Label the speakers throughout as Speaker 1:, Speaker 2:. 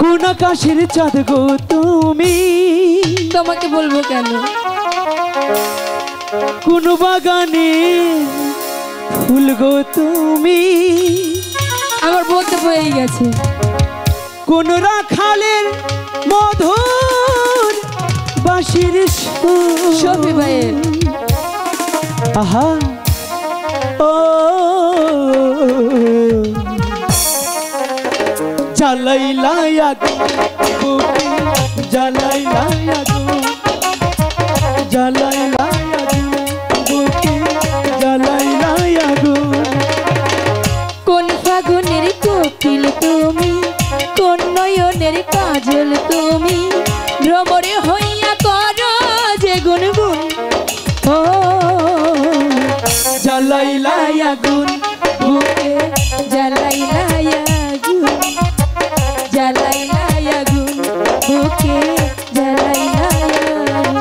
Speaker 1: কোন আকাশের চাঁদ গো তুমি,
Speaker 2: তোমাকে বলবো কেন?
Speaker 1: কোন বাগানে ফুল গো তুমি,
Speaker 2: আমার বলতে বয়ে গেছে।
Speaker 1: কোন রাখালের মধুর বাঁশির সুর।
Speaker 2: শফি ভাইয়ের।
Speaker 1: আহা ও জ্বালাইলা আগুন বুকে, জ্বালাইলা আগুন, জ্বালাইলা আগুন বুকে, জ্বালাইলা আগুন।
Speaker 2: কোন ফাগুনের কোকিল তুমি, কোন নয়নের কাজল তুমি, ভ্রমরে হইয়া করো যে গুনগুন। ও
Speaker 1: জ্বালাইলা আগুন বুকে,
Speaker 2: জ্বালাইলা আগুন, জ্বালাইলা আগুন বুকে, জ্বালাইলা আগুন।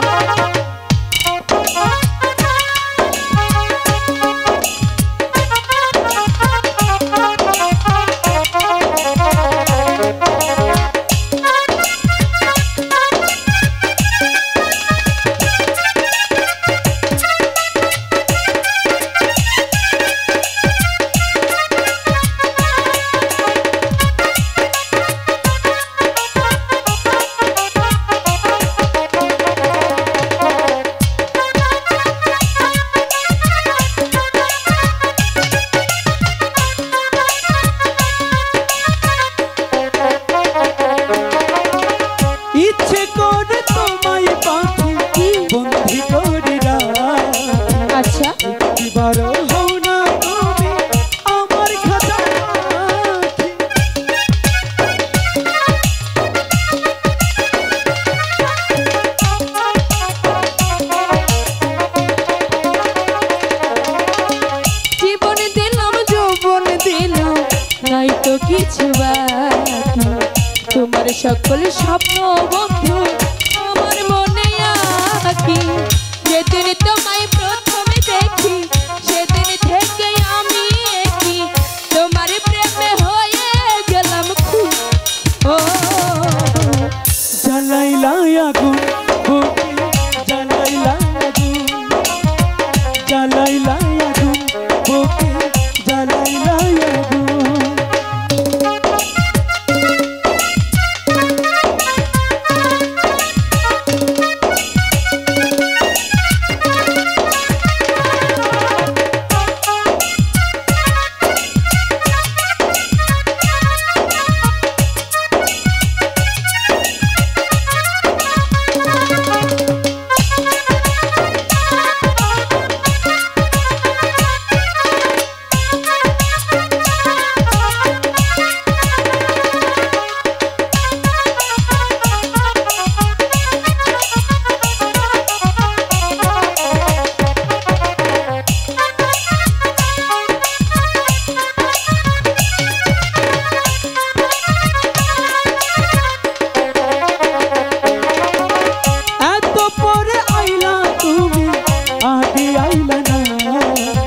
Speaker 1: ইচ্ছে করে তোমায় পাখি বন্দি করে রাখি।
Speaker 2: আচ্ছা,
Speaker 1: এবার হও না তুমি আমার খাঁচা পাখি।
Speaker 2: জীবন দিলাম যৌবন দিলাম, নাই তো কিছু বাকি। তোমার সকল স্বপ্ন বন্ধু আমার মনে আঁকি। যেদিন তোমায় প্রথমে দেখি সেদিন থেকে আমি একই, তোমার প্রেমে হয়ে গেলাম খুব। ও
Speaker 1: জ্বালাইলা আগুন বুকে, জ্বালাইলা আগুন, জ্বালাইলা আগুন বুকে, জ্বালাইলা আগুন।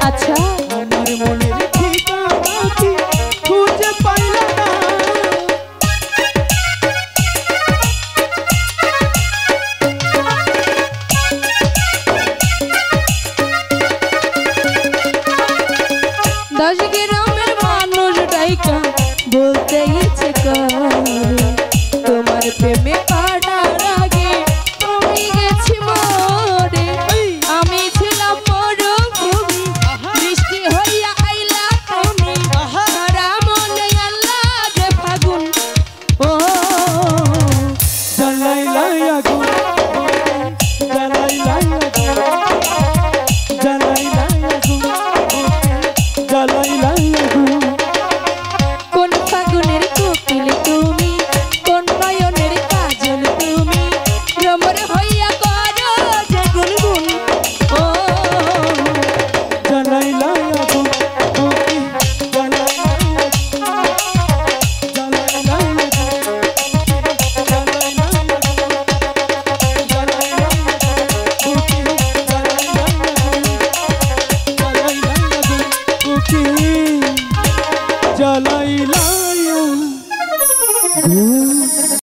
Speaker 2: আচ্ছা,
Speaker 1: আমার মনের ঠিকানা কি খুঁজে পাইলা না।
Speaker 2: দশ গ্রামের মানুষ ডাইকা বলতে ইচ্ছে করে, তোমার প্রেমে পাড়ার আগে আমি গেছি মরে। আমি ছিলাম মরুভূমি, বৃষ্টি হইয়া আইলা তুমি, সারা মনে আল্লাহ যে ফাগুন। ও
Speaker 1: জ্বালাইলা আগুন বুকে, জ্বালাইলা আগুন, জ্বালাইলা আগুন বুকে, জ্বালাইলা আগুন।
Speaker 2: কোন ফাগুনের